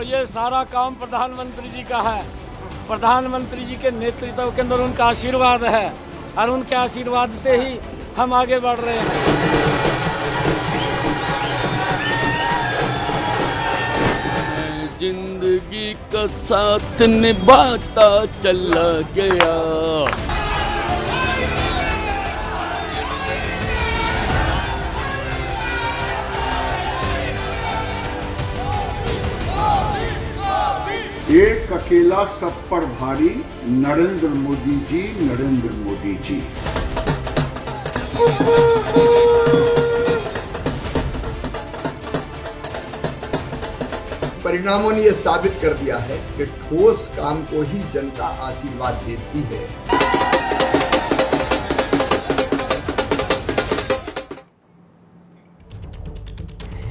ये सारा काम प्रधानमंत्री जी का है। प्रधानमंत्री जी के नेतृत्व के अंदर उनका आशीर्वाद है और उनके आशीर्वाद से ही हम आगे बढ़ रहे हैं। जिंदगी का साथ निभाता चला गया। एक अकेला सब पर भारी, नरेंद्र मोदी जी, नरेंद्र मोदी जी। परिणामों ने यह साबित कर दिया है कि ठोस काम को ही जनता आशीर्वाद देती है।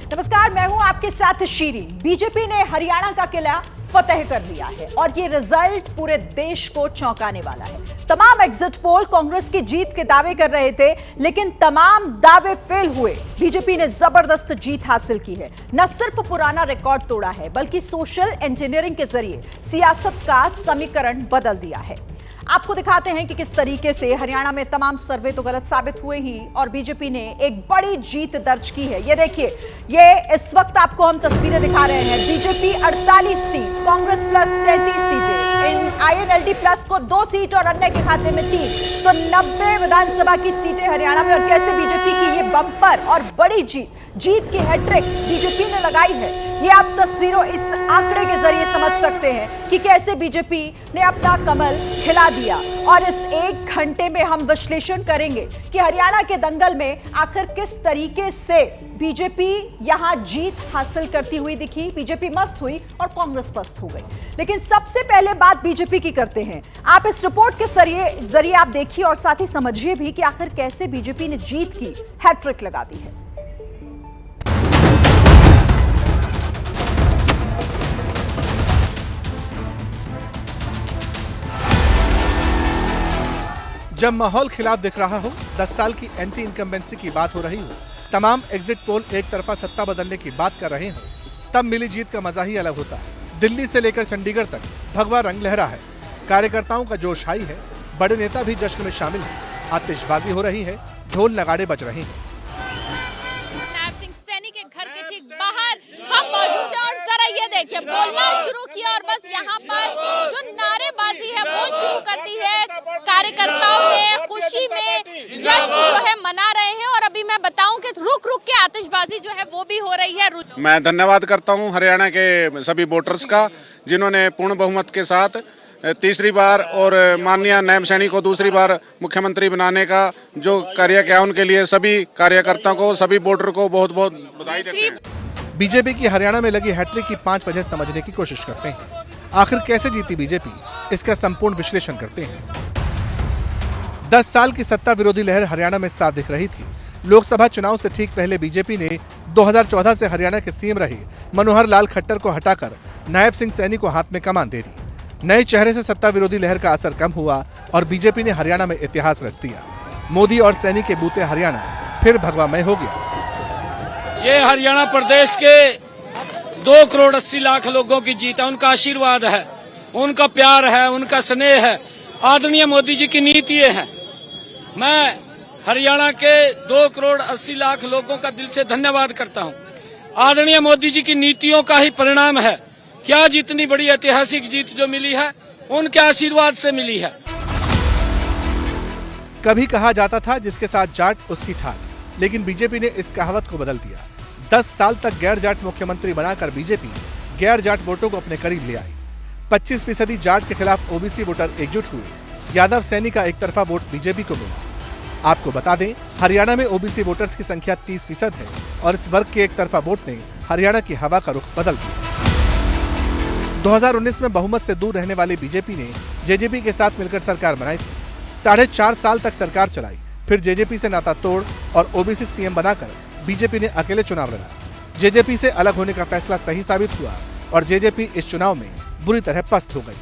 नमस्कार, मैं हूं आपके साथ शीरी। बीजेपी ने हरियाणा का किला फतेह कर लिया है और ये रिजल्ट पूरे देश को चौंकाने वाला है। तमाम एग्जिट पोल कांग्रेस की जीत के दावे कर रहे थे, लेकिन तमाम दावे फेल हुए। बीजेपी ने जबरदस्त जीत हासिल की है। न सिर्फ पुराना रिकॉर्ड तोड़ा है, बल्कि सोशल इंजीनियरिंग के जरिए सियासत का समीकरण बदल दिया है। आपको दिखाते हैं कि किस तरीके से हरियाणा में तमाम सर्वे तो गलत साबित हुए ही और बीजेपी ने एक बड़ी जीत दर्ज की है। ये देखिए, ये इस वक्त आपको हम तस्वीरें दिखा रहे हैं। बीजेपी 48 सीट, कांग्रेस प्लस 37 सीटें, इन आईएनएलडी प्लस को 2 सीट और अन्य के खाते में 3, तो 90 विधानसभा की सीटें हरियाणा में। और कैसे बीजेपी की ये बम्पर और बड़ी जीत की हैट्रिक बीजेपी ने लगाई है, ये आप तस्वीरों इस आंकड़े के जरिए समझ सकते हैं कि कैसे बीजेपी ने अपना कमल खिला दिया। और इस 1 घंटे में हम विश्लेषण करेंगे कि हरियाणा के दंगल में आखिर किस तरीके से बीजेपी यहां जीत हासिल करती हुई दिखी। बीजेपी मस्त हुई और कांग्रेस पस्त हो गई। लेकिन सबसे पहले बात बीजेपी की करते हैं। आप इस रिपोर्ट के जरिए आप देखिए और साथ ही समझिए भी कि आखिर कैसे बीजेपी ने जीत की हैट्रिक लगा दी है। जब माहौल खिलाफ दिख रहा हो, 10 साल की एंटी इनकम्बेंसी की बात हो रही हो, तमाम एग्जिट पोल एक तरफा सत्ता बदलने की बात कर रहे हो, तब मिली जीत का मजा ही अलग होता है। दिल्ली से लेकर चंडीगढ़ तक भगवा रंग लहरा है, कार्यकर्ताओं का जोश हाई है, बड़े नेता भी जश्न में शामिल हैं, आतिशबाजी हो रही है, ढोल नगाड़े बज रहे हैं। नायब सिंह सैनी के घर के ठीक बाहर हम मौजूद हैं और जरा ये देखिए, बोलना शुरू किया और बस यहाँ पर जो नारेबाजी है वो शुरू कर दी है। कार्यकर्ताओं ने खुशी में जश्न जो है मना रहे हैं और अभी मैं बताऊं कि रुक रुक के आतिशबाजी जो है वो भी हो रही है। मैं धन्यवाद करता हूं हरियाणा के सभी वोटर्स का, जिन्होंने पूर्ण बहुमत के साथ तीसरी बार और माननीय नायब सैनी को दूसरी बार मुख्यमंत्री बनाने का जो कार्य किया, उनके लिए सभी कार्यकर्ताओं को, सभी वोटर को बहुत बहुत बधाई देते हैं। बीजेपी की हरियाणा में लगी हैट्रिक की 5 वजह समझने की कोशिश करते हैं। आखिर कैसे जीती बीजेपी, इसका संपूर्ण विश्लेषण करते हैं। 10 साल की सत्ता विरोधी लहर हरियाणा में साफ दिख रही थी। लोकसभा चुनाव से ठीक पहले बीजेपी ने 2014 से हरियाणा के सीएम रहे मनोहर लाल खट्टर को हटाकर नायब सिंह सैनी को हाथ में कमान दे दी। नए चेहरे से सत्ता विरोधी लहर का असर कम हुआ और बीजेपी ने हरियाणा में इतिहास रच दिया। मोदी और सैनी के बूते हरियाणा फिर भगवामय हो गया। ये हरियाणा प्रदेश के 2 करोड़ 80 लाख लोगों की जीत है। उनका आशीर्वाद है, उनका प्यार है, उनका स्नेह है, आदरणीय मोदी जी की नीतियां हैं। मैं हरियाणा के 2 करोड़ 80 लाख लोगों का दिल से धन्यवाद करता हूं। आदरणीय मोदी जी की नीतियों का ही परिणाम है क्या जितनी बड़ी ऐतिहासिक जीत जो मिली है, उनके आशीर्वाद से मिली है। कभी कहा जाता था जिसके साथ जाट उसकी ठाट, लेकिन बीजेपी ने इस कहावत को बदल दिया। 10 साल तक गैर जाट मुख्यमंत्री बनाकर बीजेपी गैर जाट वोटों को अपने करीब ले आई। 25% जाट के खिलाफ ओबीसी वोटर एकजुट हुए। यादव सैनी का एक तरफा वोट बीजेपी को मिला। आपको बता दें, हरियाणा में ओबीसी वोटर्स की संख्या 30% है और इस वर्ग के एक तरफा वोट ने हरियाणा की हवा का रुख बदल दिया। 2019 में बहुमत से दूर रहने वाली बीजेपी ने जेजेपी के साथ मिलकर सरकार बनाई थी। 4.5 साल तक सरकार चलाई, फिर जेजेपी से नाता तोड़ और ओबीसी सीएम बनाकर बीजेपी ने अकेले चुनाव लड़ा। जेजेपी से अलग होने का फैसला सही साबित हुआ और जेजेपी इस चुनाव में बुरी तरह पस्त हो गई।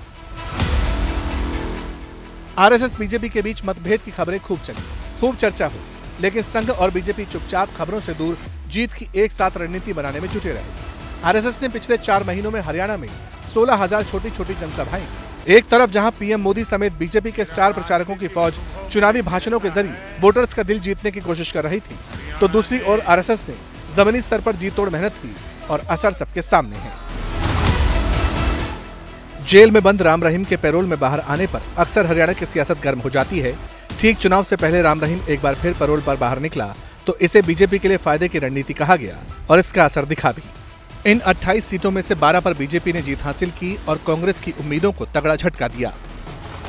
आरएसएस बीजेपी के बीच मतभेद की खबरें खूब चली, खूब चर्चा हुई, लेकिन संघ और बीजेपी चुपचाप खबरों से दूर जीत की एक साथ रणनीति बनाने में जुटे रहे। आरएसएस ने पिछले 4 महीनों में हरियाणा में 16,000 छोटी छोटी जनसभाएं की। एक तरफ जहां पीएम मोदी समेत बीजेपी के स्टार प्रचारकों की फौज चुनावी भाषणों के जरिए वोटर्स का दिल जीतने की कोशिश कर रही थी, तो दूसरी ओर आरएसएस ने जमीनी स्तर पर जी तोड़ मेहनत की और असर सबके सामने है। जेल में बंद राम रहीम के पैरोल में बाहर आने पर अक्सर हरियाणा की सियासत गर्म हो जाती है। ठीक चुनाव से पहले राम रहीम एक बार फिर पैरोल पर बाहर निकला तो इसे बीजेपी के लिए फायदे की रणनीति कहा गया और इसका असर दिखा भी। इन 28 सीटों में से 12 पर बीजेपी ने जीत हासिल की और कांग्रेस की उम्मीदों को तगड़ा झटका दिया।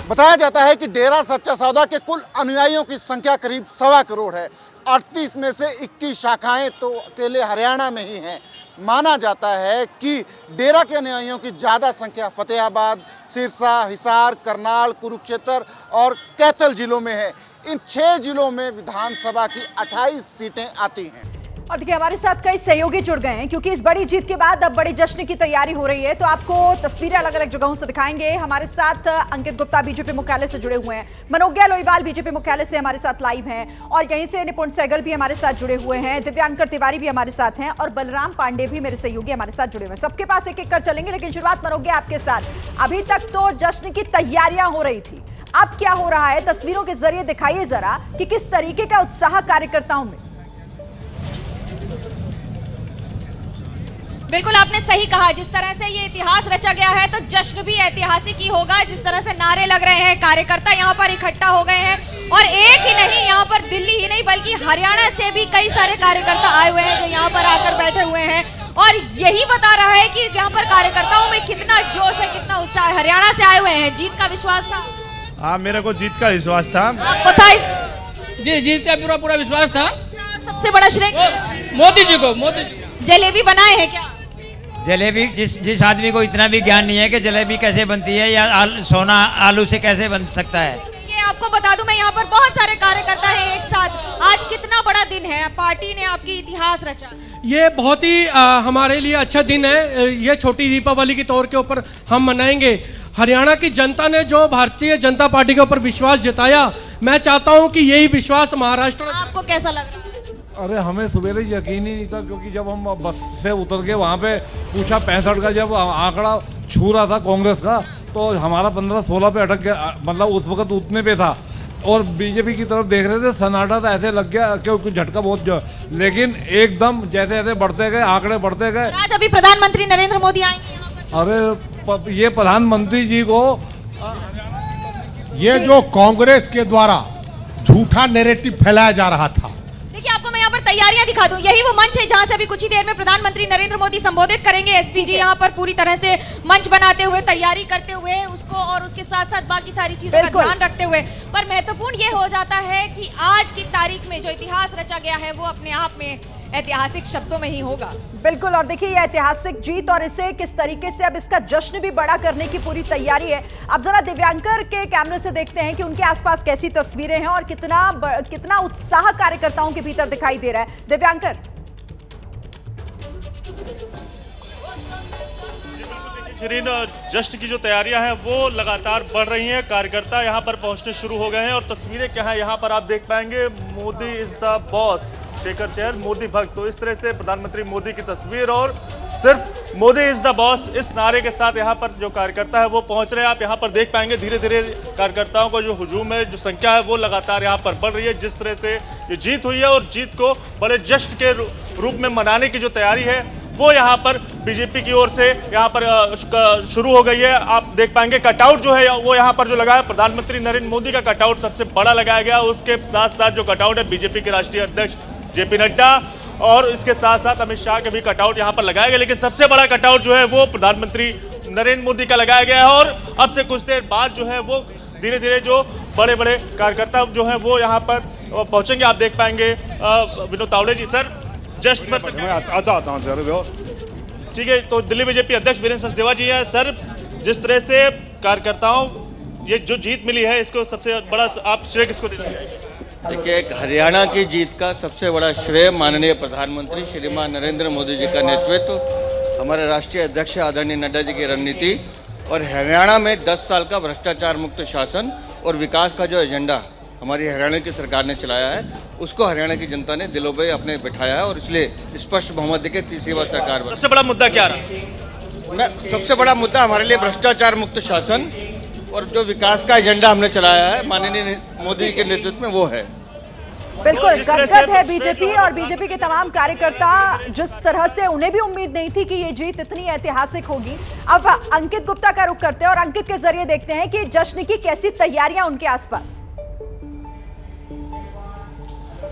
बताया जाता है कि डेरा सच्चा सौदा के कुल अनुयायियों की संख्या करीब 1.25 करोड़ है। 38 में से 21 शाखाएं तो अकेले हरियाणा में ही हैं। माना जाता है कि डेरा के अनुयायियों की ज़्यादा संख्या फतेहाबाद, सिरसा, हिसार, करनाल, कुरुक्षेत्र और कैथल जिलों में है। इन 6 जिलों में विधानसभा की 28 सीटें आती हैं। और देखिए हमारे साथ कई सहयोगी जुड़ गए हैं क्योंकि इस बड़ी जीत के बाद अब बड़े जश्न की तैयारी हो रही है, तो आपको तस्वीरें अलग अलग जगहों से दिखाएंगे। हमारे साथ अंकित गुप्ता बीजेपी मुख्यालय से जुड़े हुए हैं, मनोज्ञा लोईवाल बीजेपी मुख्यालय से हमारे साथ लाइव हैं और यहीं से निपुण सहगल भी हमारे साथ जुड़े हुए हैं, दिव्यांकर तिवारी भी हमारे साथ हैं और बलराम पांडे भी मेरे सहयोगी हमारे साथ जुड़े हुए हैं। सबके पास एक एक कर चलेंगे, लेकिन शुरुआत मनोज्ञा आपके साथ। अभी तक तो जश्न की तैयारियां हो रही थी, अब क्या हो रहा है? तस्वीरों के जरिए दिखाइए जरा कि किस तरीके का उत्साह कार्यकर्ताओं में। बिल्कुल आपने सही कहा, जिस तरह से ये इतिहास रचा गया है तो जश्न भी ऐतिहासिक ही होगा। जिस तरह से नारे लग रहे हैं, कार्यकर्ता यहाँ पर इकट्ठा हो गए हैं और एक ही नहीं, यहाँ पर दिल्ली ही नहीं बल्कि हरियाणा से भी कई सारे कार्यकर्ता आए हुए हैं जो यहाँ पर आकर बैठे हुए हैं और यही बता रहा है कि यहाँ पर कार्यकर्ताओं में कितना जोश है, कितना उत्साह है। हरियाणा से आए हुए हैं, जीत का विश्वास था? हाँ, मेरे को जीत का विश्वास था। आपको था? जी, जीत का पूरा विश्वास था। सबसे बड़ा श्रेय मोदी जी को। मोदी जलेबी बनाए हैं क्या? जलेबी जिस आदमी को इतना भी ज्ञान नहीं है कि जलेबी कैसे बनती है या सोना आलू से कैसे बन सकता है। ये आपको बता दूं, मैं यहाँ पर बहुत सारे कार्यकर्ता हैं एक साथ। आज कितना बड़ा दिन है, पार्टी ने आपकी इतिहास रचा। ये बहुत ही हमारे लिए अच्छा दिन है। ये छोटी दीपावली के तौर के ऊपर हम मनाएंगे। हरियाणा की जनता ने जो भारतीय जनता पार्टी के ऊपर विश्वास जताया, मैं चाहता हूँ कि यही विश्वास महाराष्ट्र। आपको कैसा लग रहा है? अरे हमें सवेरे यकीन ही नहीं था, क्योंकि जब हम बस से उतर के वहाँ पे पूछा 65 का जब आंकड़ा छू रहा था कांग्रेस का, तो हमारा 15-16 पे अटक गया, मतलब उस वक्त उतने पे था और बीजेपी की तरफ देख रहे थे, सन्नाटा था, ऐसे लग गया क्योंकि झटका बहुत लेकिन एकदम जैसे जैसे बढ़ते गए आंकड़े बढ़ते गए। आज अभी प्रधानमंत्री नरेंद्र मोदी आएंगे यहाँ पर। अरे ये प्रधानमंत्री जी को ये जो कांग्रेस के द्वारा झूठा नैरेटिव फैलाया जा रहा था, देखिए आपको मैं यहाँ पर तैयारियां दिखा दूं। यही वो मंच है जहां से अभी कुछ ही देर में प्रधानमंत्री नरेंद्र मोदी संबोधित करेंगे। एसपी जी यहाँ पर पूरी तरह से मंच बनाते हुए, तैयारी करते हुए उसको और उसके साथ साथ बाकी सारी चीजों का ध्यान रखते हुए। पर महत्वपूर्ण ये हो जाता है कि आज की तारीख में जो इतिहास रचा गया है वो अपने आप में ऐतिहासिक शब्दों में ही होगा। बिल्कुल, और देखिए ये ऐतिहासिक जीत और इसे किस तरीके से अब इसका जश्न भी बड़ा करने की पूरी तैयारी है। अब जरा दिव्यांकर के कैमरे से देखते हैं कि उनके आसपास कैसी तस्वीरें हैं और कितना उत्साह कार्यकर्ताओं के भीतर दिखाई दे रहा है। दिव्यांकर। शिरीन, जश्न की जो तैयारियां हैं वो लगातार बढ़ रही हैं। कार्यकर्ता यहां पर पहुंचने शुरू हो गए हैं और तस्वीरें क्या हैं यहाँ पर आप देख पाएंगे। Modi is the boss, Shekhar Chahar Modi भक्त, तो इस तरह से प्रधानमंत्री मोदी की तस्वीर और सिर्फ मोदी इज द बॉस इस नारे के साथ यहाँ पर जो कार्यकर्ता है वो पहुंच रहे हैं। आप यहाँ पर देख पाएंगे धीरे धीरे कार्यकर्ताओं का जो हुजूम है, जो संख्या है वो लगातार यहाँ पर बढ़ रही है। जिस तरह से ये जीत हुई है और जीत को बड़े जश्न के रूप में मनाने की जो तैयारी है वो यहाँ पर बीजेपी की ओर से यहाँ पर शुरू हो गई है। आप देख पाएंगे कटआउट जो है वो यहाँ पर जो लगा है, प्रधानमंत्री नरेंद्र मोदी का कटआउट सबसे बड़ा लगाया गया। उसके साथ साथ जो कटआउट है बीजेपी के राष्ट्रीय अध्यक्ष जेपी नड्डा और इसके साथ साथ अमित शाह के भी कटआउट यहाँ पर लगाया गया। लेकिन सबसे बड़ा कटआउट जो है वो प्रधानमंत्री नरेंद्र मोदी का लगाया गया है और अब से कुछ देर बाद जो है वो धीरे धीरे जो बड़े बड़े कार्यकर्ता जो हैं वो यहाँ पर पहुंचेंगे। आप देख पाएंगे विनोद तावड़े जी। सर जस्ट आता हूँ ठीक है, तो दिल्ली बीजेपी अध्यक्ष वीरेंद्र सचदेवा जी हैं। सर जिस तरह से कार्यकर्ताओं ये जो जीत मिली है इसको सबसे बड़ा आप श्रेय किसको देना चाहिए? देखिए, हरियाणा की जीत का सबसे बड़ा श्रेय माननीय प्रधानमंत्री श्रीमान नरेंद्र मोदी जी का नेतृत्व, हमारे राष्ट्रीय अध्यक्ष आदरणीय नड्डा जी की रणनीति और हरियाणा में 10 साल का भ्रष्टाचार मुक्त शासन और विकास का जो एजेंडा हमारी हरियाणा की सरकार ने चलाया है उसको हरियाणा की जनता ने दिलों पे अपने बिठाया है और इसलिए स्पष्ट बहुमत देके तीसरी बार सरकार बनी। सबसे बड़ा मुद्दा क्या रहा? सबसे बड़ा मुद्दा हमारे लिए भ्रष्टाचार मुक्त शासन और जो विकास का एजेंडा हमने चलाया है माननीय मोदी जी के नेतृत्व में वो है। बिल्कुल गदगद है बीजेपी और बीजेपी के तमाम कार्यकर्ता, जिस तरह से उन्हें भी उम्मीद नहीं थी कि ये जीत इतनी ऐतिहासिक होगी। अब अंकित गुप्ता का रुख करते हैं और अंकित के जरिए देखते हैं कि जश्न की कैसी तैयारियां उनके आसपास।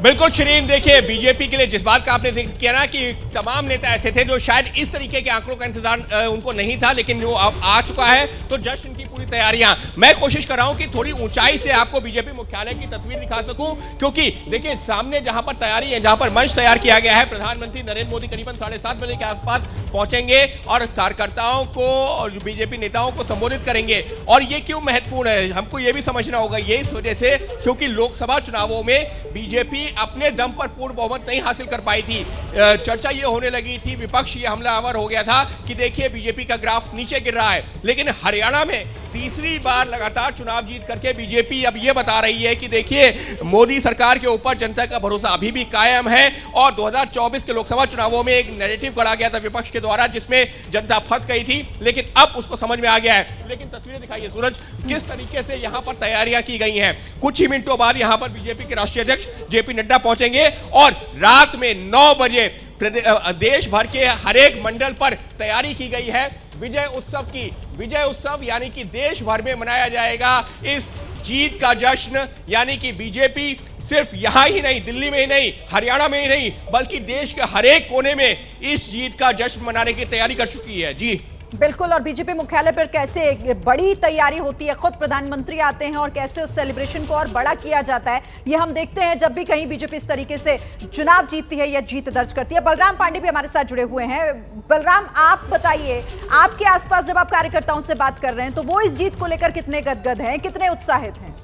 बिल्कुल शिरीन, देखिए बीजेपी के लिए जिस बात का आपने जिक्र किया ना कि तमाम नेता ऐसे थे जो शायद इस तरीके के आंकड़ों का इंतजार उनको नहीं था, लेकिन जो अब आ चुका है तो जश्न की पूरी तैयारियां। मैं कोशिश कर रहा हूं कि थोड़ी ऊंचाई से आपको बीजेपी मुख्यालय की तस्वीर दिखा सकूं, क्योंकि देखिए सामने जहां पर तैयारी है, जहां पर मंच तैयार किया गया है, प्रधानमंत्री नरेंद्र मोदी करीबन 7:30 बजे के आसपास पहुंचेंगे और कार्यकर्ताओं को और बीजेपी नेताओं को संबोधित करेंगे। और ये क्यों महत्वपूर्ण है, हमको ये भी समझना होगा, ये इस वजह से क्योंकि लोकसभा चुनावों में बीजेपी अपने दम पर पूर्ण बहुमत नहीं हासिल कर पाई थी। चर्चा ये होने लगी थी, विपक्ष ये हमलावर हो गया था कि देखिए बीजेपी का ग्राफ नीचे गिर रहा है। लेकिन हरियाणा में तीसरी बार लगातार चुनाव जीत करके बीजेपी अब ये बता रही है कि देखिए मोदी सरकार के ऊपर जनता का भरोसा अभी भी कायम है। और 2024 के लोकसभा चुनावों में एक नैरेटिव गढ़ा गया था विपक्ष के द्वारा जिसमें जनता फंस गई थी, लेकिन अब उसको समझ में आ गया है। लेकिन तस्वीरें दिखाइए सूरज, किस तरीके से यहां पर तैयारियां की गई हैं। कुछ ही मिनटों बाद यहां पर बीजेपी के राष्ट्रीय अध्यक्ष जेपी नड्डा पहुंचेंगे और रात में 9 बजे देश भर के हर एक मंडल पर तैयारी की गई है विजय उत्सव की। विजय उत्सव यानी कि देश भर में मनाया जाएगा इस जीत का जश्न, यानी कि बीजेपी सिर्फ यहां ही नहीं, दिल्ली में ही नहीं, हरियाणा में ही नहीं, बल्कि देश के हर एक कोने में इस जीत का जश्न मनाने की तैयारी कर चुकी है। जी बिल्कुल, और बीजेपी मुख्यालय पर कैसे बड़ी तैयारी होती है, खुद प्रधानमंत्री आते हैं और कैसे उस सेलिब्रेशन को और बड़ा किया जाता है, ये हम देखते हैं जब भी कहीं बीजेपी इस तरीके से चुनाव जीतती है या जीत दर्ज करती है। बलराम पांडे भी हमारे साथ जुड़े हुए हैं। बलराम, आप बताइए, आपके आसपास जब आप कार्यकर्ताओं से बात कर रहे हैं तो वो इस जीत को लेकर कितने गदगद हैं, कितने उत्साहित हैं?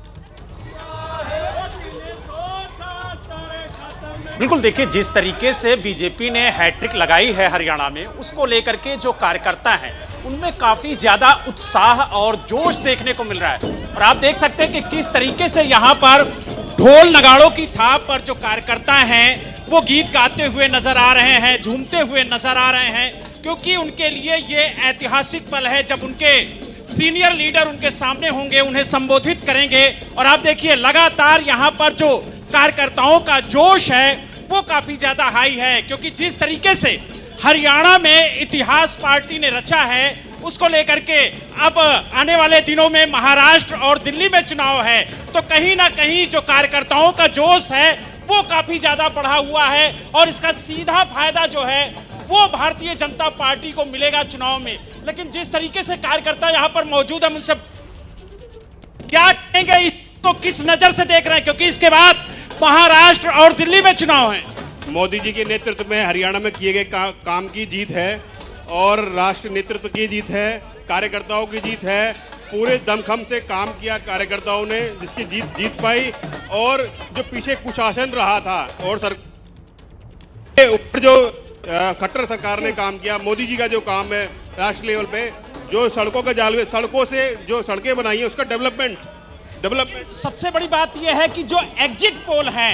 बिल्कुल, देखिए जिस तरीके से बीजेपी ने हैट्रिक लगाई है हरियाणा में, उसको लेकर के जो कार्यकर्ता हैं उनमें काफी ज्यादा उत्साह और जोश देखने को मिल रहा है। और आप देख सकते हैं कि किस तरीके से यहाँ पर ढोल नगाड़ों की थाप पर जो कार्यकर्ता हैं वो गीत गाते हुए नजर आ रहे हैं, झूमते हुए नजर आ रहे हैं, क्योंकि उनके लिए ये ऐतिहासिक पल है जब उनके सीनियर लीडर उनके सामने होंगे, उन्हें संबोधित करेंगे। और आप देखिए लगातार यहाँ पर जो कार्यकर्ताओं का जोश है वो काफी ज्यादा हाई है, क्योंकि जिस तरीके से हरियाणा में इतिहास पार्टी ने रचा है उसको लेकर के अब आने वाले दिनों में महाराष्ट्र और दिल्ली में चुनाव है, तो कहीं ना कहीं जो कार्यकर्ताओं का जोश है वो काफी ज्यादा बढ़ा हुआ है। और इसका सीधा फायदा जो है वो भारतीय जनता पार्टी को मिलेगा चुनाव में। लेकिन जिस तरीके से कार्यकर्ता यहाँ पर मौजूद है, मुझसे क्या कहेंगे, इसको किस नजर से देख रहे हैं, क्योंकि इसके बाद महाराष्ट्र और दिल्ली में चुनाव है। मोदी जी के नेतृत्व में हरियाणा में किए गए काम की जीत है और राष्ट्र नेतृत्व की जीत है, कार्यकर्ताओं की जीत है। पूरे दमखम से काम किया कार्यकर्ताओं ने, जिसकी जीत पाई। और जो पीछे कुशासन रहा था और ऊपर जो खट्टर सरकार ने काम किया, मोदी जी का जो काम है राष्ट्रीय लेवल पे, जो सड़कों का जाल, सड़कों से जो सड़कें बनाई है उसका डेवलपमेंट। सबसे बड़ी बात यह है कि जो एग्जिट पोल हैं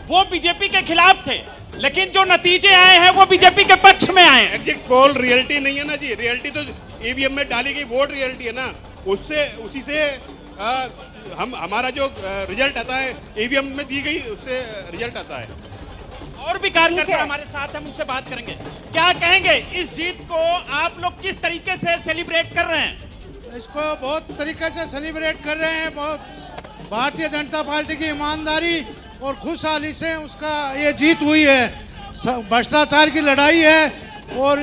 वो बीजेपी के खिलाफ थे, लेकिन जो नतीजे आए हैं वो बीजेपी के पक्ष में आए। एग्जिट पोल रियलिटी नहीं है ना जी, रियलिटी तो ईवीएम में डाली गई वोट रियलिटी है ना, उसी से हमारा जो रिजल्ट आता है ईवीएम में दी गई उससे रिजल्ट आता है। और भी कार्यकर्ता हमारे साथ हम उनसे बात करेंगे। क्या कहेंगे, इस जीत को आप लोग किस तरीके से सेलिब्रेट कर रहे हैं? इसको बहुत तरीके से सेलिब्रेट कर रहे हैं। बहुत भारतीय जनता पार्टी की ईमानदारी और खुशहाली से उसका ये जीत हुई है। भ्रष्टाचार की लड़ाई है और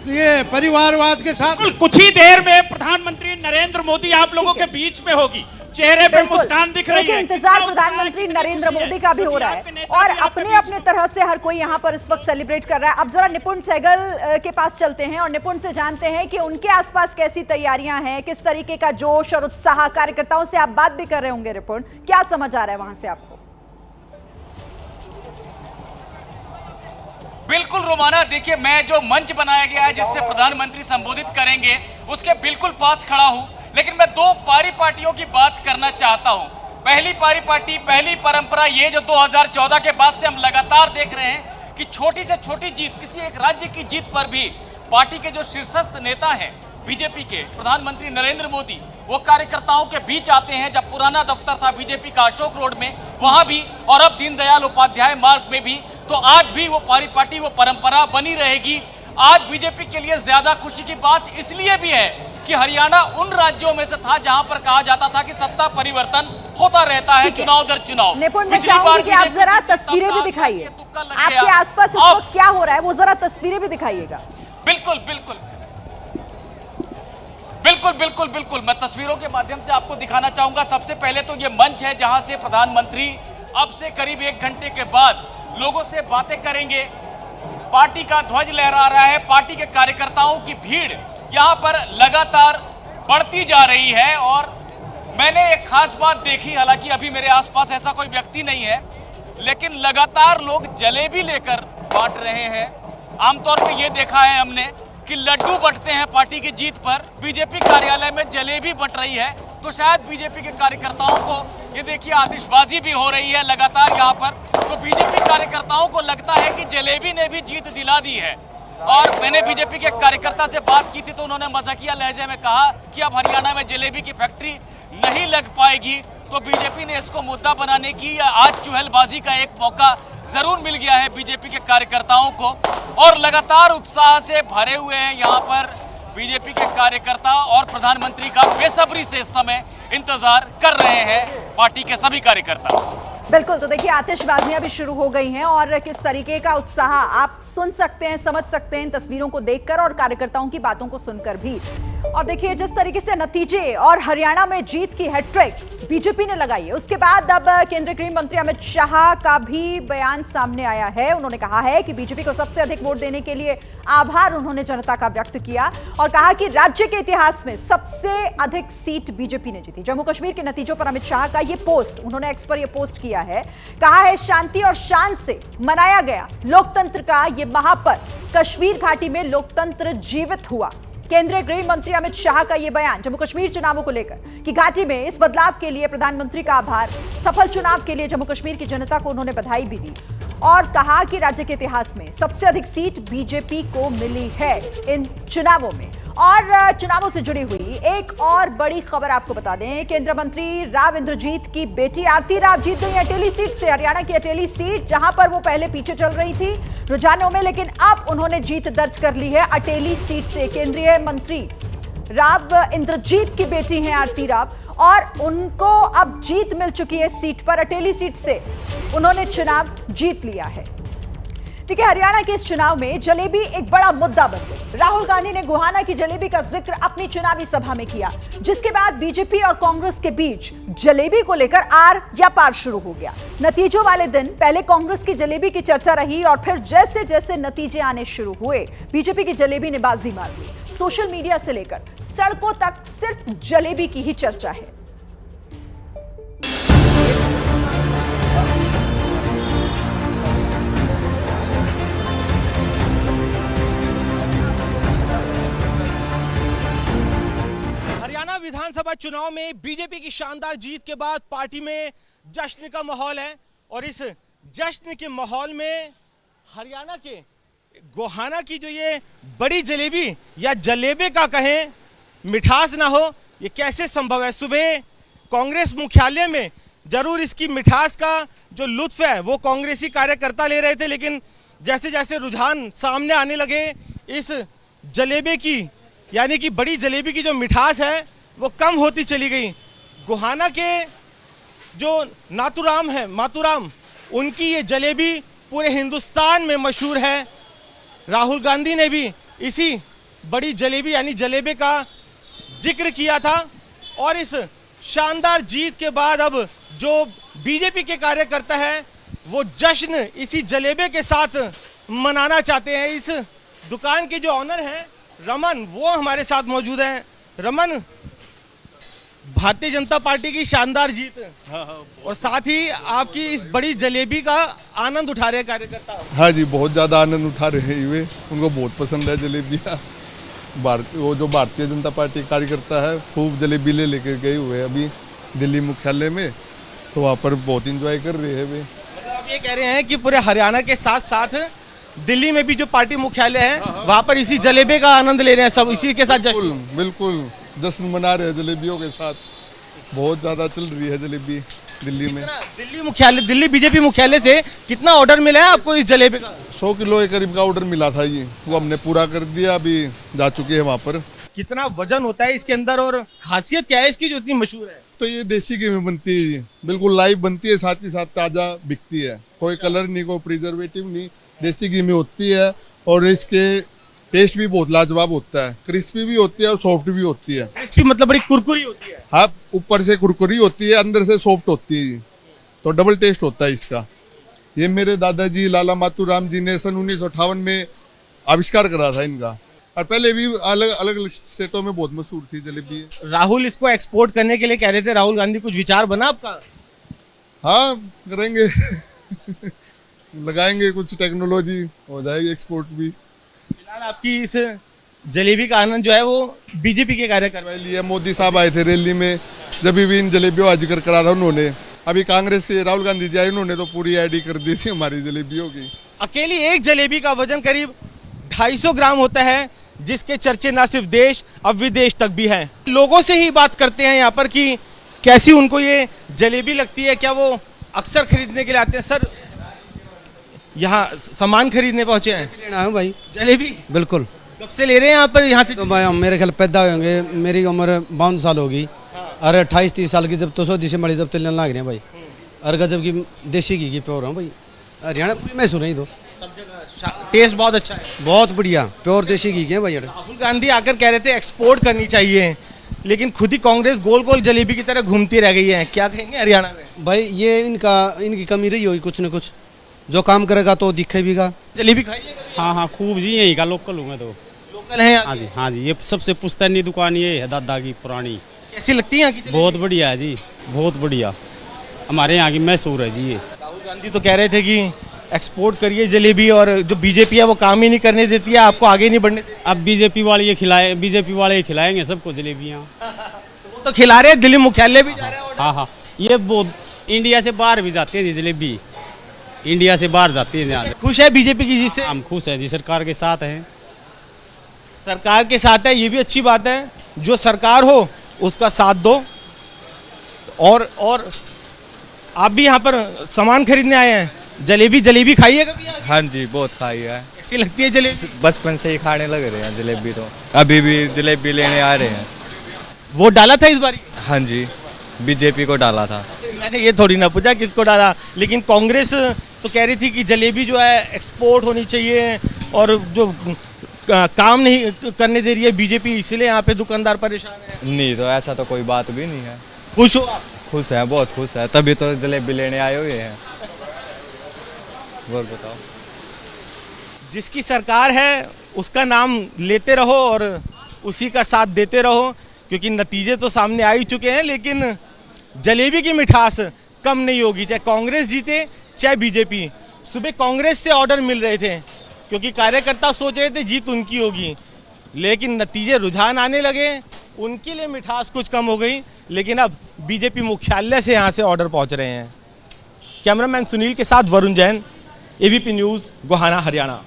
ये परिवारवाद के साथ। कुछ ही देर में प्रधानमंत्री नरेंद्र मोदी आप लोगों के बीच में होगी, चेहरे पे मुस्कान दिख रही है। इंतजार प्रधानमंत्री नरेंद्र मोदी का भी हो रहा है और अपने अपने तरह से हर कोई यहाँ पर इस वक्त सेलिब्रेट कर रहा है। अब जरा निपुण सहगल के पास चलते हैं और निपुण से जानते हैं कि उनके आसपास कैसी तैयारियां हैं, किस तरीके का जोश और उत्साह। कार्यकर्ताओं से आप बात भी कर रहे होंगे, निपुण, क्या समझ आ रहा है वहां से आपको? बिल्कुल रोमाना, देखिए मैं जो मंच बनाया गया है जिससे प्रधानमंत्री संबोधित करेंगे उसके बिल्कुल पास खड़ा हूं, लेकिन मैं दो पार्टियों की बात करना चाहता हूं। पहली पारी पार्टी, पहली परंपरा, ये जो 2014 के बाद से हम लगातार देख रहे हैं कि छोटी से छोटी जीत, किसी एक राज्य की जीत पर भी पार्टी के जो शीर्षस्थ नेता हैं बीजेपी के, प्रधानमंत्री नरेंद्र मोदी, वो कार्यकर्ताओं के बीच आते हैं। जब पुराना दफ्तर था बीजेपी का अशोक रोड में, वहां भी, और अब दीनदयाल उपाध्याय मार्ग में भी, तो आज भी वो पार्टी वो परंपरा बनी रहेगी। आज बीजेपी के लिए ज्यादा खुशी की बात इसलिए भी है कि हरियाणा उन राज्यों में से था जहां पर कहा जाता था कि सत्ता परिवर्तन होता रहता है चुनाव दर चुनाव। निपुण, मैं चाहूंगी कि आप जरा तस्वीरें भी दिखाइए, आपके आसपास इस वक्त क्या हो रहा है वो जरा तस्वीरें भी दिखाइएगा। बिल्कुल बिल्कुल बिल्कुल बिल्कुल बिल्कुल मैं तस्वीरों के माध्यम से आपको दिखाना चाहूंगा। सबसे पहले तो ये मंच है जहां से प्रधानमंत्री अब से करीब 1 घंटे के बाद लोगों से बातें करेंगे। पार्टी का ध्वज लहरा रहा है, पार्टी के कार्यकर्ताओं की भीड़ यहां पर लगातार बढ़ती जा रही है। और मैंने एक खास बात देखी, हालांकि अभी मेरे आसपास ऐसा कोई व्यक्ति नहीं है, लेकिन लगातार लोग जलेबी लेकर बांट रहे हैं। आमतौर पे ये देखा है हमने कि लड्डू बंटते हैं पार्टी की जीत पर, बीजेपी कार्यालय में जलेबी बंट रही है। तो शायद बीजेपी के कार्यकर्ताओं को, ये देखिए आतिशबाजी भी हो रही है लगातार यहाँ पर, तो बीजेपी कार्यकर्ताओं को लगता है कि जलेबी ने भी जीत दिला दी है। और मैंने बीजेपी के कार्यकर्ता से बात की थी तो उन्होंने मजाकिया लहजे में कहा कि अब हरियाणा में जलेबी की फैक्ट्री नहीं लग पाएगी। तो बीजेपी ने इसको मुद्दा बनाने की आज चुहलबाजी का एक मौका जरूर मिल गया है बीजेपी के कार्यकर्ताओं को, और लगातार उत्साह से भरे हुए हैं यहाँ पर बीजेपी के कार्यकर्ता, और प्रधानमंत्री का बेसब्री से इस समय इंतजार कर रहे हैं पार्टी के सभी कार्यकर्ता। बिल्कुल, तो देखिए आतिशबाजियां भी शुरू हो गई हैं और किस तरीके का उत्साह आप सुन सकते हैं, समझ सकते हैं इन तस्वीरों को देखकर और कार्यकर्ताओं की बातों को सुनकर भी। और देखिए जिस तरीके से नतीजे और हरियाणा में जीत की हैट्रिक बीजेपी ने लगाई है, उसके बाद अब केंद्रीय गृह मंत्री अमित शाह का भी बयान सामने आया है। उन्होंने कहा है कि बीजेपी को सबसे अधिक वोट देने के लिए आभार उन्होंने जनता का व्यक्त किया और कहा कि राज्य के इतिहास में सबसे अधिक सीट बीजेपी ने जीती। जम्मू कश्मीर के नतीजों पर अमित शाह का ये पोस्ट, उन्होंने एक्स पर ये पोस्ट किया है, कहा है शांति और शान से मनाया गया लोकतंत्र का ये महापर्व, कश्मीर घाटी में लोकतंत्र जीवित हुआ। केंद्रीय गृह मंत्री अमित शाह का यह बयान जम्मू कश्मीर चुनावों को लेकर कि घाटी में इस बदलाव के लिए प्रधानमंत्री का आभार, सफल चुनाव के लिए जम्मू कश्मीर की जनता को उन्होंने बधाई भी दी और कहा कि राज्य के इतिहास में सबसे अधिक सीट बीजेपी को मिली है इन चुनावों में। और चुनावों से जुड़ी हुई एक और बड़ी खबर आपको बता दें, केंद्रीय मंत्री राव इंद्रजीत की बेटी आरती राव जीत गई अटेली सीट से, हरियाणा की अटेली सीट जहां पर वो पहले पीछे चल रही थी रुझानों में, लेकिन अब उन्होंने जीत दर्ज कर ली है अटेली सीट से। केंद्रीय मंत्री राव इंद्रजीत की बेटी हैं आरती राव और उनको अब जीत मिल चुकी है सीट पर, अटेली सीट से उन्होंने चुनाव जीत लिया है। देखिए हरियाणा के इस चुनाव में जलेबी एक बड़ा मुद्दा बन गई। राहुल गांधी ने गोहाना की जलेबी का जिक्र अपनी चुनावी सभा में किया, जिसके बाद बीजेपी और कांग्रेस के बीच जलेबी को लेकर आर या पार शुरू हो गया। नतीजों वाले दिन पहले कांग्रेस की जलेबी की चर्चा रही और फिर जैसे जैसे नतीजे आने शुरू हुए बीजेपी की जलेबी ने बाजी मार दी। सोशल मीडिया से लेकर सड़कों तक सिर्फ जलेबी की ही चर्चा है। विधानसभा चुनाव में बीजेपी की शानदार जीत के बाद पार्टी में जश्न का माहौल है और इस जश्न के माहौल में हरियाणा के गोहाना की जो ये बड़ी जलेबी या जलेबे का कहें मिठास ना हो, ये कैसे संभव है। सुबह कांग्रेस मुख्यालय में जरूर इसकी मिठास का जो लुत्फ है वो कांग्रेसी कार्यकर्ता ले रहे थे, लेकिन जैसे जैसे रुझान सामने आने लगे इस जलेबे की यानी कि बड़ी जलेबी की जो मिठास है वो कम होती चली गई। गोहाना के जो नाथूराम है, माथूराम, उनकी ये जलेबी पूरे हिंदुस्तान में मशहूर है। राहुल गांधी ने भी इसी बड़ी जलेबी यानी जलेबे का जिक्र किया था और इस शानदार जीत के बाद अब जो बीजेपी के कार्यकर्ता हैं वो जश्न इसी जलेबे के साथ मनाना चाहते हैं। इस दुकान के जो ऑनर हैं रमन, वो हमारे साथ मौजूद हैं। रमन, भारतीय जनता पार्टी की शानदार जीत और साथ ही आपकी इस बड़ी जलेबी का आनंद उठा रहे कार्यकर्ता। हाँ जी, बहुत ज़्यादा आनंद उठा रहे हुए, उनको बहुत पसंद है जलेबियाँ। वो जो भारतीय जनता पार्टी कार्यकर्ता है खूब जलेबी लेके गए हुए अभी दिल्ली मुख्यालय में तो वहाँ पर बहुत इंजॉय कर रहे हैं वे। आप ये कह रहे हैं कि पूरे हरियाणा के साथ साथ दिल्ली में भी जो पार्टी मुख्यालय है वहाँ पर इसी जलेबी का आनंद ले रहे हैं सब, इसी के साथ जश्न। बिल्कुल जश्न मना रहे हैं जलेबियों के साथ। बहुत ज़्यादा चल रही है जलेबी दिल्ली में। दिल्ली बीजेपी मुख्यालय से कितना ऑर्डर मिला है आपको इस जलेबी का? 100 किलो के करीब का ऑर्डर मिला था ये, वो हमने पूरा कर दिया, अभी जा चुके हैं वहाँ पर। कितना वजन होता है इसके अंदर और खासियत क्या है इसकी जो इतनी मशहूर है? तो ये देसी घी में बनती है, ये बिल्कुल लाइव बनती है, साथ ही साथ ताज़ा बिकती है, कोई कलर नहीं, कोई प्रिजर्वेटिव नहीं, देसी घी में होती है। और इसके टेस्ट भी बहुत लाजवाब होता है, क्रिस्पी भी होती है और सॉफ्ट भी होती है। क्रिस्पी मतलब बड़ी कुरकुरी होती है? हाँ, ऊपर से कुरकुरी होती है, अंदर से सॉफ्ट होती है, तो डबल टेस्ट होता है इसका। ये मेरे दादाजी लाला मातूराम जी ने सन 1958 में आविष्कार करा था इनका, और पहले भी अलग अलग स्टेटों में बहुत मशहूर थी जलेबी। राहुल इसको एक्सपोर्ट करने के लिए कह रहे थे, राहुल गांधी, कुछ विचार बना आपका? हाँ करेंगे लगाएंगे कुछ टेक्नोलॉजी, हो जाएगी एक्सपोर्ट भी। फिलहाल आपकी इस जलेबी का आनंद जो है वो बीजेपी के कार्यकर्ता लिए मोदी साहब आए थे रैली में, जब भी इन जलेबियों का जिक्र करा था उन्होंने। अभी कांग्रेस के राहुल गांधी जी आए, उन्होंने तो पूरी आईडी कर दी थी हमारी जलेबियों की। अकेली एक जलेबी का वजन करीब 250 ग्राम होता है, जिसके चर्चे न सिर्फ देश अब विदेश तक भी हैं। लोगों से ही बात करते हैं यहाँ पर कि कैसी उनको ये जलेबी लगती है, क्या वो अक्सर खरीदने के लिए आते हैं? सर, यहाँ सामान खरीदने पहुंचे हैं? लेना है भाई जलेबी। बिल्कुल। कब से ले रहे हैं यहाँ पर? यहाँ से तो भाई मेरे ख्याल पैदा होंगे, मेरी उम्र 52 साल होगी। अरे 28-30 साल की जब तो 100 मड़ी जब चलने लग रहे हैं भाई। और गजब की देसी घी की प्योर हूँ भाई, हरियाणा पूरी मैं सुन रही तो टेस्ट बहुत अच्छा है, बहुत बढ़िया प्योर देसी घी के भाई। राहुल गांधी आकर कह रहे थे एक्सपोर्ट करनी चाहिए, लेकिन खुद ही कांग्रेस गोल गोल जलेबी की तरह घूमती रह गई है। क्या कहेंगे हरियाणा में? भाई ये इनकी कमी रही होगी कुछ न कुछ, जो काम करेगा तो दिखेगा। जलेबी खाइए? हाँ खूब जी, यही का लोकल हूँ मैं तो। लोकल है? हाँ जी, ये सबसे पुश्तैनी दुकान ये है दादा की पुरानी। कैसी लगती है यहाँ की? बहुत बढ़िया है जी, बहुत बढ़िया, हमारे यहाँ की मशहूर है जी ये। राहुल गांधी तो कह रहे थे कि एक्सपोर्ट करिए जलेबी, और जो बीजेपी है वो काम ही नहीं करने देती है, आपको आगे नहीं बढ़ने देती। अब बीजेपी वाले खिलाएंगे सबको जलेबियाँ। वो तो खिला रहे हैं, दिल्ली मुख्यालय भी जा रहे हैं। हाँ, ये बहुत इंडिया से बाहर भी जाते हैं जी जलेबी, इंडिया से बाहर जाती है। खुश है बीजेपी की जीत से? हम खुश है जी, सरकार के साथ हैं। सरकार के साथ है, ये भी अच्छी बात है। जो सरकार हो उसका साथ दो। और आप भी यहाँ पर सामान खरीदने आए हैं, जलेबी खाई है कभी? हाँ जी, बहुत खाई है। कैसी लगती है जलेबी? बचपन से ही खाने लग रहे हैं जलेबी, तो अभी भी जलेबी लेने आ रहे हैं। वोट डाला था इस बारी? हाँ जी, बीजेपी को डाला था। मैंने ये थोड़ी ना पूछा किसको डाला, लेकिन कांग्रेस तो कह रही थी कि जलेबी जो है एक्सपोर्ट होनी चाहिए, और जो काम नहीं करने दे रही है बीजेपी, इसलिए यहाँ पे दुकानदार परेशान है। नहीं, तो ऐसा तो कोई बात भी नहीं है। खुश हो आप? खुश है, बहुत खुश है, तभी तो जलेबी लेने आए हुए हैं। और बताओ, जिसकी सरकार है उसका नाम लेते रहो और उसी का साथ देते रहो, क्योंकि नतीजे तो सामने आ ही चुके हैं। लेकिन जलेबी की मिठास कम नहीं होगी, चाहे कांग्रेस जीते चाहे बीजेपी। सुबह कांग्रेस से ऑर्डर मिल रहे थे, क्योंकि कार्यकर्ता सोच रहे थे जीत उनकी होगी, लेकिन नतीजे रुझान आने लगे, उनके लिए मिठास कुछ कम हो गई। लेकिन अब बीजेपी मुख्यालय से यहाँ से ऑर्डर पहुँच रहे हैं। कैमरामैन सुनील के साथ वरुण जैन, एबीपी न्यूज़, गोहाना, हरियाणा।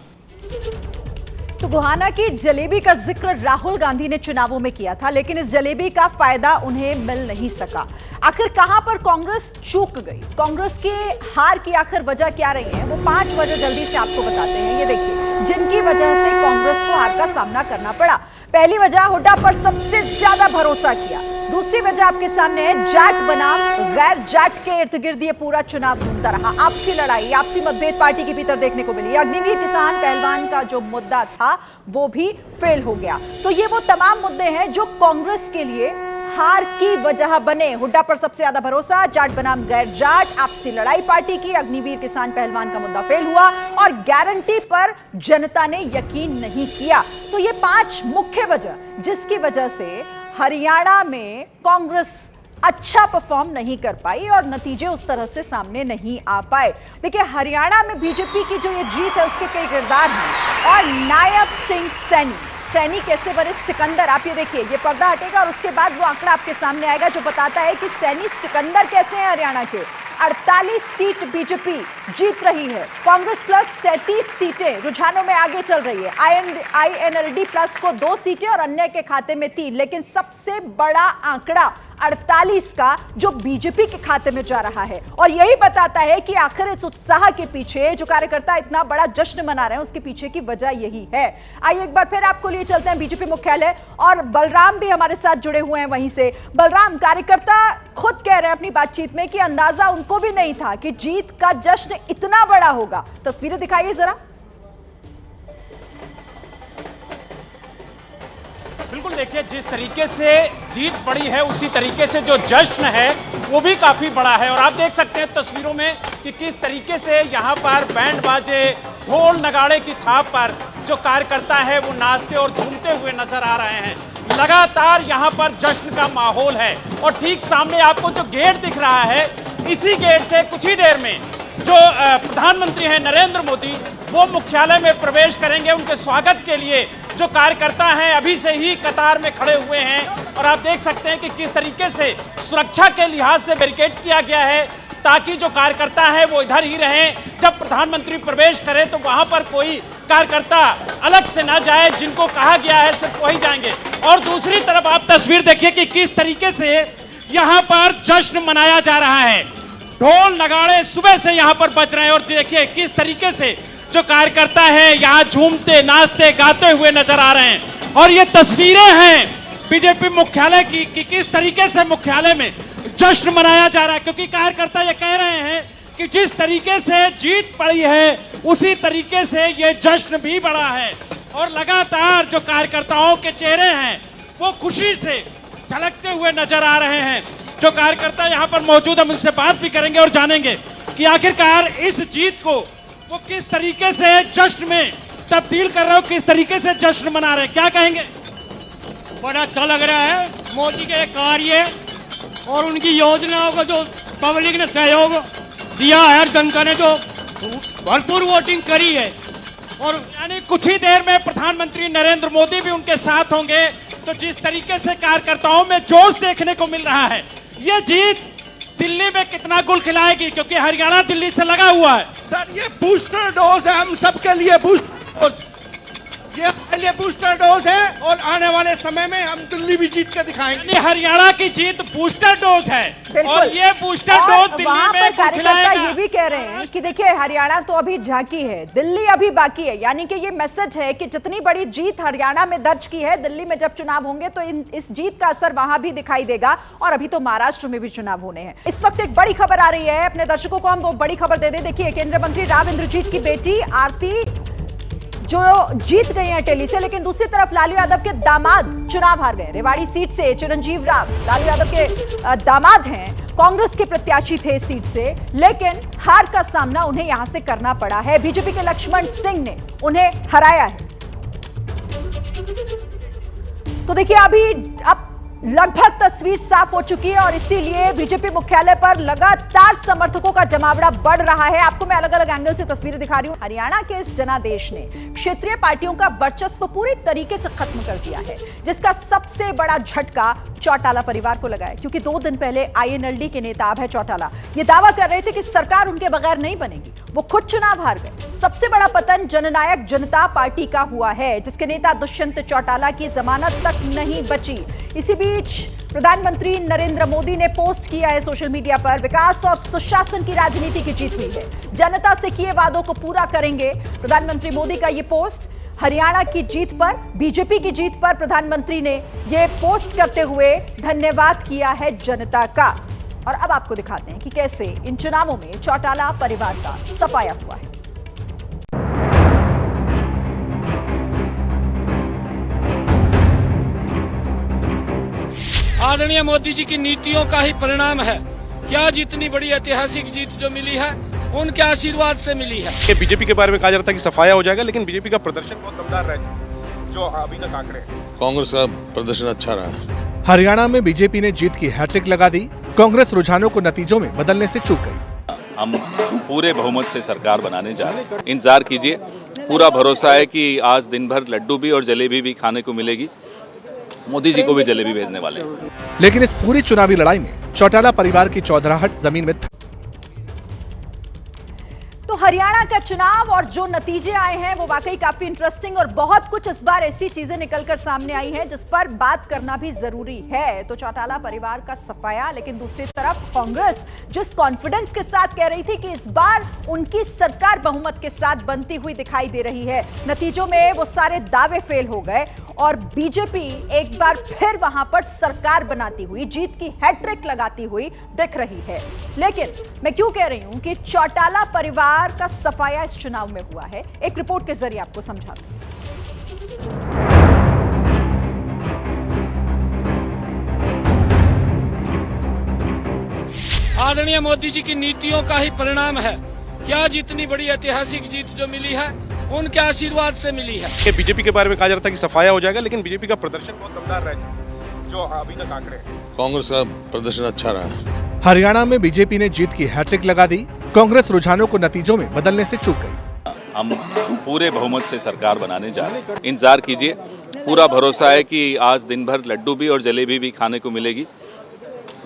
तो गोहाना की जलेबी का जिक्र राहुल गांधी ने चुनावों में किया था, लेकिन इस जलेबी का फायदा उन्हें मिल नहीं सका। आखिर कहां पर कांग्रेस चूक गई? कांग्रेस के हार की आखिर वजह क्या रही है? वो 5 वजह जल्दी से आपको बताते हैं। ये देखिए जिनकी वजह से कांग्रेस को हार का सामना करना पड़ा। पहली वजह, हुड्डा पर सबसे ज्यादा भरोसा किया। दूसरी वजह आपके सामने है, जाट बनाम गैर जाट के इर्द गिर्द ये पूरा चुनाव घूमता रहा। आपसी लड़ाई, आपसी मतभेद पार्टी के भीतर देखने को मिली। अग्निवीर किसान पहलवान का जो मुद्दा था वो भी फेल हो गया। तो ये वो तमाम मुद्दे हैं जो कांग्रेस के लिए हार की वजह बने। हुड्डा पर सबसे ज्यादा भरोसा, जाट बनाम गैर जाट, आपसी लड़ाई पार्टी की, अग्निवीर किसान पहलवान का मुद्दा फेल हुआ, और गारंटी पर जनता ने यकीन नहीं किया। तो ये 5 मुख्य वजह जिसकी वजह से हरियाणा में कांग्रेस अच्छा परफॉर्म नहीं कर पाई और नतीजे उस तरह से सामने नहीं आ पाए। देखिए हरियाणा में बीजेपी की जो ये जीत है उसके कई किरदार हैं। और नायब सिंह सैनी कैसे बने सिकंदर, आप ये देखिए, ये पर्दा हटेगा और उसके बाद वो आंकड़ा आपके सामने आएगा जो बताता है कि सैनी सिकंदर कैसे हैं हरियाणा के। 48 सीट बीजेपी जीत रही है। कांग्रेस प्लस 37 सीटें रुझानों में आगे चल रही है। आईएनएलडी प्लस को 2 सीटें और अन्य के खाते में 3, लेकिन सबसे बड़ा आंकड़ा 48 का जो बीजेपी के खाते में जा रहा है, और यही बताता है कि आखिर इस उत्साह के पीछे जो कार्यकर्ता इतना बड़ा जश्न मना रहे हैं उसके पीछे की वजह यही है। आइए एक बार फिर आपको लिए चलते हैं बीजेपी मुख्यालय, और बलराम भी हमारे साथ जुड़े हुए हैं वहीं से। बलराम, कार्यकर्ता खुद कह रहे हैं अपनी बातचीत में कि अंदाजा उनको भी नहीं था कि जीत का जश्न इतना बड़ा होगा। तस्वीरें दिखाइए जरा। बिल्कुल, देखिए जिस तरीके से जीत बड़ी है उसी तरीके से जो जश्न है वो भी काफी बड़ा है। और आप देख सकते हैं तस्वीरों में कि किस तरीके से यहाँ पर बैंड बाजे, ढोल नगाड़े की थाप पर जो कार्यकर्ता है वो नाचते और झूमते हुए नजर आ रहे हैं। लगातार यहाँ पर जश्न का माहौल है। और ठीक सामने आपको जो गेट दिख रहा है, इसी गेट से कुछ ही देर में जो प्रधानमंत्री हैं नरेंद्र मोदी, वो मुख्यालय में प्रवेश करेंगे। उनके स्वागत के लिए जो कार्यकर्ता हैं अभी से ही कतार में खड़े हुए हैं। और आप देख सकते हैं कि किस तरीके से सुरक्षा के लिहाज से बैरिकेड किया गया है, ताकि जो कार्यकर्ता है वो इधर ही रहें। जब प्रधानमंत्री प्रवेश करें तो वहां पर कोई कार्यकर्ता अलग से ना जाए, जिनको कहा गया है सिर्फ वही जाएंगे। और दूसरी तरफ आप तस्वीर देखिए कि किस तरीके से यहाँ पर जश्न मनाया जा रहा है। ढोल नगाड़े सुबह से यहाँ पर बज रहे हैं, और देखिए किस तरीके से जो कार्यकर्ता है यहाँ झूमते, नाचते, गाते हुए नजर आ रहे हैं। और ये तस्वीरें हैं बीजेपी मुख्यालय की कि किस तरीके से मुख्यालय में जश्न मनाया जा रहा है, क्योंकि कार्यकर्ता ये कह रहे हैं कि जिस तरीके से जीत पड़ी है उसी तरीके से ये जश्न भी बड़ा है। और लगातार जो कार्यकर्ताओं के चेहरे हैं वो खुशी से झलकते हुए नजर आ रहे हैं। जो कार्यकर्ता यहाँ पर मौजूद, हम उनसे बात भी करेंगे और जानेंगे कि आखिरकार इस जीत को वो किस तरीके से जश्न में तब्दील कर रहे हो, किस तरीके से जश्न मना रहे हैं, क्या कहेंगे? बड़ा अच्छा लग रहा है। मोदी के कार्य और उनकी योजनाओं का जो पब्लिक ने सहयोग दिया है, जनता ने जो भरपूर वोटिंग करी है। और यानी कुछ ही देर में प्रधानमंत्री नरेंद्र मोदी भी उनके साथ होंगे। तो जिस तरीके से कार्यकर्ताओं में जोश देखने को मिल रहा है, ये जीत दिल्ली में कितना गुल खिलाएगी, क्योंकि हरियाणा दिल्ली से लगा हुआ है। सर ये बूस्टर डोज है हम सबके लिए, बूस्टर डोज, ये हमारे लिए बूस्टर डोज है। और आने वाले समय में हम दिल्ली भी जीत के दिखाएंगे। हरियाणा की जीत बूस्टर डोज है, और ये बूस्टर डोज दिल्ली में कार्यकर्ता ये भी कह रहे हैं कि देखिए हरियाणा तो अभी झांकी है, दिल्ली अभी बाकी है। यानी कि ये मैसेज है कि जितनी बड़ी जीत हरियाणा में दर्ज की है, दिल्ली में जब चुनाव होंगे तो इस जीत का असर वहां भी दिखाई देगा। और अभी तो महाराष्ट्र में भी चुनाव होने हैं। इस वक्त एक बड़ी खबर आ रही है, अपने दर्शकों को हम वो बड़ी खबर दे दें। देखिए केंद्रीय मंत्री राव इंद्रजीत की बेटी आरती जो जीत गए हैं टेली से, लेकिन दूसरी तरफ लालू यादव के दामाद चुनाव हार गए। रेवाड़ी सीट से चिरंजीव राव लालू यादव के दामाद हैं, कांग्रेस के प्रत्याशी थे इस सीट से, लेकिन हार का सामना उन्हें यहां से करना पड़ा है। बीजेपी के लक्ष्मण सिंह ने उन्हें हराया है। तो देखिए अभी अब लगभग तस्वीर साफ हो चुकी है, और इसीलिए बीजेपी मुख्यालय पर लगातार समर्थकों का जमावड़ा बढ़ रहा है। आपको मैं अलग अलग एंगल से तस्वीरें दिखा रही हूं। हरियाणा के इस जनादेश ने क्षेत्रीय पार्टियों का वर्चस्व पूरी तरीके से खत्म कर दिया है, जिसका सबसे बड़ा झटका चौटाला परिवार को लगा है, क्योंकि 2 दिन पहले आईएनएलडी के नेता अभय चौटाला ये दावा कर रहे थे कि सरकार उनके बगैर नहीं बनेगी। वो खुद चुनाव हार गए। सबसे बड़ा पतन जननायक जनता पार्टी का हुआ है, जिसके नेता दुष्यंत चौटाला की जमानत तक नहीं बची। इसी बीच प्रधानमंत्री नरेंद्र मोदी ने पोस्ट किया है सोशल मीडिया पर, विकास और सुशासन की राजनीति की जीत हुई है, जनता से किए वादों को पूरा करेंगे। प्रधानमंत्री मोदी का ये पोस्ट हरियाणा की जीत पर, बीजेपी की जीत पर प्रधानमंत्री ने ये पोस्ट करते हुए धन्यवाद किया है जनता का। और अब आपको दिखाते हैं कि कैसे इन चुनावों में चौटाला परिवार का सफाया हुआ है। आदरणीय मोदी जी की नीतियों का ही परिणाम है कि आज इतनी बड़ी ऐतिहासिक जीत जो मिली है उनके आशीर्वाद से मिली है। बीजेपी के बारे में कहा जा रहा था कि सफाया हो जाएगा, लेकिन बीजेपी का प्रदर्शन बहुत दमदार रहा जो अभी तक आंकड़े हैं। कांग्रेस का प्रदर्शन अच्छा रहा है। हरियाणा में बीजेपी ने जीत की हैट्रिक लगा दी। कांग्रेस रुझानों को नतीजों में बदलने से चूक गई। हम पूरे बहुमत से सरकार बनाने जा रहे हैं, इंतजार कीजिए। पूरा भरोसा है कि आज दिन भर लड्डू भी और जलेबी भी खाने को मिलेगी। मोदी जी को भी जलेबी भेजने वाले हैं। लेकिन इस पूरी चुनावी लड़ाई में चौटाला परिवार की चौधराहट जमीन में चुनाव और जो नतीजे आए हैं वो वाकई काफी इंटरेस्टिंग और बहुत कुछ इस बार ऐसी चीजें निकलकर सामने आई हैं जिस पर बात करना भी जरूरी है। तो चौटाला परिवार का सफाया, लेकिन दूसरी तरफ कांग्रेस जिस कॉन्फिडेंस के साथ कह रही थी कि इस बार उनकी सरकार बहुमत के साथ बनती हुई दिखाई दे रही है, नतीजों में वो सारे दावे फेल हो गए और बीजेपी एक बार फिर वहां पर सरकार बनाती हुई, जीत की हैट्रिक लगाती हुई दिख रही है। लेकिन मैं क्यों कह रही हूं कि चौटाला परिवार का सफाया इस चुनाव में हुआ है, एक रिपोर्ट के जरिए आपको समझाती हूं। आदरणीय मोदी जी की नीतियों का ही परिणाम है। क्या जितनी बड़ी ऐतिहासिक जीत जो मिली है उनके आशीर्वाद से मिली है। बीजेपी के बारे में कहा जा रहा था कि सफाया हो जाएगा, लेकिन बीजेपी का प्रदर्शन बहुत दमदार रहा जो अभी तक आंकड़े हैं। कांग्रेस का प्रदर्शन अच्छा रहा। हरियाणा में बीजेपी ने जीत की हैट्रिक लगा दी। कांग्रेस रुझानों को नतीजों में बदलने से चूक गई। हम पूरे बहुमत से सरकार बनाने जा रहे हैं। इंतजार कीजिए, पूरा भरोसा है कि आज दिन भर लड्डू भी और जलेबी भी खाने को मिलेगी।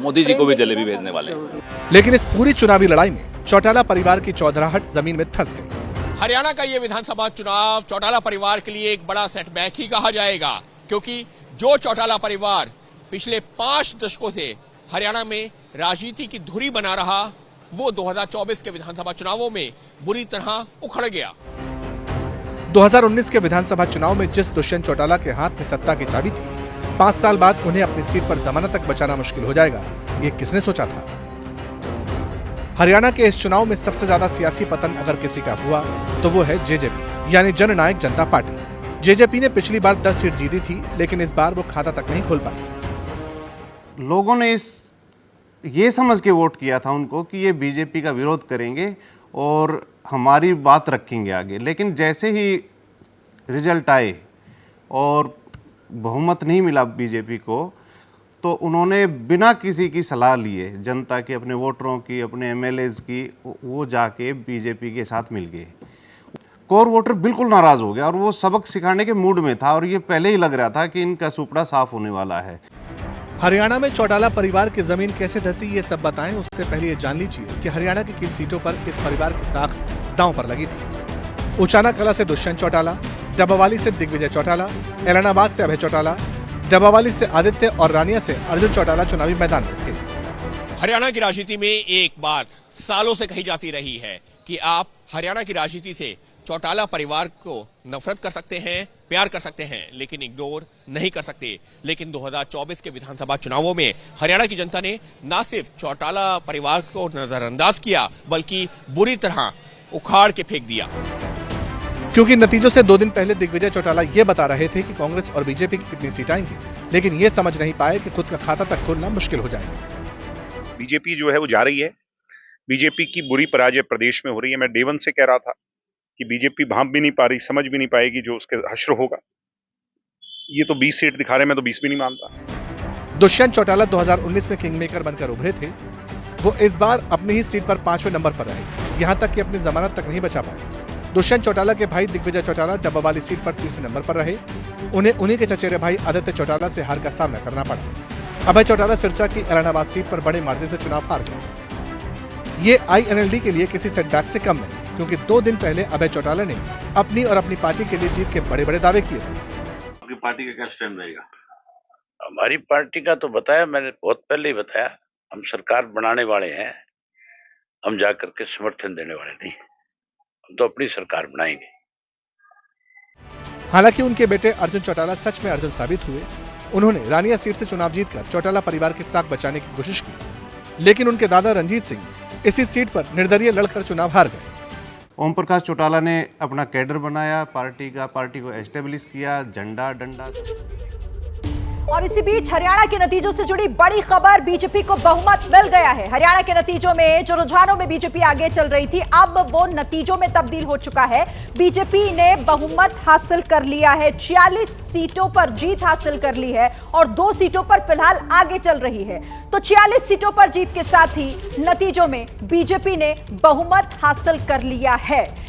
मोदी जी को भी जलेबी भेजने वाले हैं। लेकिन इस पूरी चुनावी लड़ाई में चौटाला परिवार की चौधराहट जमीन में धंस गई। हरियाणा का ये विधानसभा चुनाव चौटाला परिवार के लिए एक बड़ा सेटबैक ही कहा जाएगा, क्योंकि जो चौटाला परिवार पिछले 5 दशकों से हरियाणा में राजनीति की धुरी बना रहा, वो 2024 के विधानसभा चुनावों में बुरी तरह उखड़ गया। 2019 के विधानसभा चुनाव में जिस दुष्यंत चौटाला के हाथ में सत्ता की चाबी थी, 5 साल बाद उन्हें अपनी सीट पर जमानत तक बचाना मुश्किल हो जाएगा, ये किसने सोचा था। हरियाणा के इस चुनाव में सबसे ज्यादा सियासी पतन अगर किसी का हुआ तो वो है जेजेपी यानी जननायक जनता पार्टी। जेजेपी ने पिछली बार 10 सीट जीती थी, लेकिन इस बार वो खाता तक नहीं खोल पाई। लोगों ने ये समझ के वोट किया था उनको कि ये बीजेपी का विरोध करेंगे और हमारी बात रखेंगे आगे, लेकिन जैसे ही रिजल्ट आए और बहुमत नहीं मिला बीजेपी को, तो उन्होंने बिना किसी की सलाह लिए, जनता की, अपने वोटरों की, अपने एमएलएज की, वो जाके बीजेपी के साथ मिल गए। कोर वोटर बिल्कुल नाराज हो गया और वो सबक सिखाने के मूड में था और ये पहले ही लग रहा था कि इनका सुपड़ा साफ होने वाला है। हरियाणा में चौटाला परिवार की जमीन कैसे धसी ये सब बताएं, उससे पहले ये जान लीजिए कि हरियाणा की किन सीटों पर इस परिवार की साख दांव पर लगी थी। उचाना कला से दुष्यंत चौटाला, डब्बावाली से दिग्विजय चौटाला, एलनाबाद से अभय चौटाला, डब्बावाली से आदित्य और रानिया से अर्जुन चौटाला चुनावी मैदान में थे। हरियाणा की राजनीति में एक बात सालों से कही जाती रही है कि आप हरियाणा की राजनीति से चौटाला परिवार को नफरत कर सकते हैं, प्यार कर सकते हैं, लेकिन इग्नोर नहीं कर सकते। लेकिन 2024 के विधानसभा चुनावों में हरियाणा की जनता ने न सिर्फ चौटाला परिवार को नजरअंदाज किया, बल्कि बुरी तरह उखाड़ के फेंक दिया। क्योंकि नतीजों से 2 दिन पहले दिग्विजय चौटाला ये बता रहे थे कि कांग्रेस और बीजेपी की कितनी सीट आएंगी, लेकिन ये समझ नहीं पाए कि खुद का खाता तक खोलना मुश्किल हो जाएगा। बीजेपी जो है वो जा रही है। बीजेपी की बुरी पराजय प्रदेश में हो रही है। मैं डे 1 से कह रहा था कि बीजेपी भांप भी नहीं पा रही, समझ भी नहीं पाएगी जो उसके हश्र होगा। ये तो 20 सीट दिखा रहे हैं, मैं तो 20 भी नहीं मानता। दुष्यंत चौटाला 2019 में किंग मेकर बनकर उभरे थे। वो इस बार अपनी ही सीट पर 5वें नंबर पर रहे, यहाँ तक कि अपनी जमानत तक नहीं बचा पाए। दुष्यंत चौटाला के भाई दिग्विजय चौटाला डब्बावाली सीट पर 3रे नंबर पर रहे। उन्हें उन्हीं के चचेरे भाई आदित्य चौटाला से हार का सामना करना पड़ा। अभय चौटाला सिरसा की एलनाबाद सीट पर बड़े मार्जिन से चुनाव हार गए। ये आईएनएलडी के लिए किसी सेटबैक से कम नहीं, क्योंकि 2 दिन पहले अभय चौटाला ने अपनी और अपनी पार्टी के लिए जीत के बड़े बड़े दावे किए थे। आपकी पार्टी का क्या स्टैंड रहेगा? हमारी पार्टी का तो बताया मैंने, बहुत पहले ही बताया। हम सरकार बनाने वाले हैं, हम जाकर के समर्थन देने वाले नहीं, हम तो अपनी सरकार बनाएंगे। हालांकि उनके बेटे अर्जुन चौटाला सच में अर्जुन साबित हुए। उन्होंने रानिया सीट से चुनाव जीतकर चौटाला परिवार की साख बचाने की कोशिश की, लेकिन उनके दादा रंजीत सिंह इसी सीट पर निर्दलीय लड़कर चुनाव हार गए। ओम प्रकाश चौटाला ने अपना कैडर बनाया, पार्टी को एस्टेब्लिश किया, झंडा डंडा। और इसी बीच हरियाणा के नतीजों से जुड़ी बड़ी खबर, बीजेपी को बहुमत मिल गया है। हरियाणा के नतीजों में जो रुझानों में बीजेपी आगे चल रही थी, अब वो नतीजों में तब्दील हो चुका है। बीजेपी ने बहुमत हासिल कर लिया है, 46 सीटों पर जीत हासिल कर ली है और 2 सीटों पर फिलहाल आगे चल रही है। तो 46 सीटों पर जीत के साथ ही नतीजों में बीजेपी ने बहुमत हासिल कर लिया है।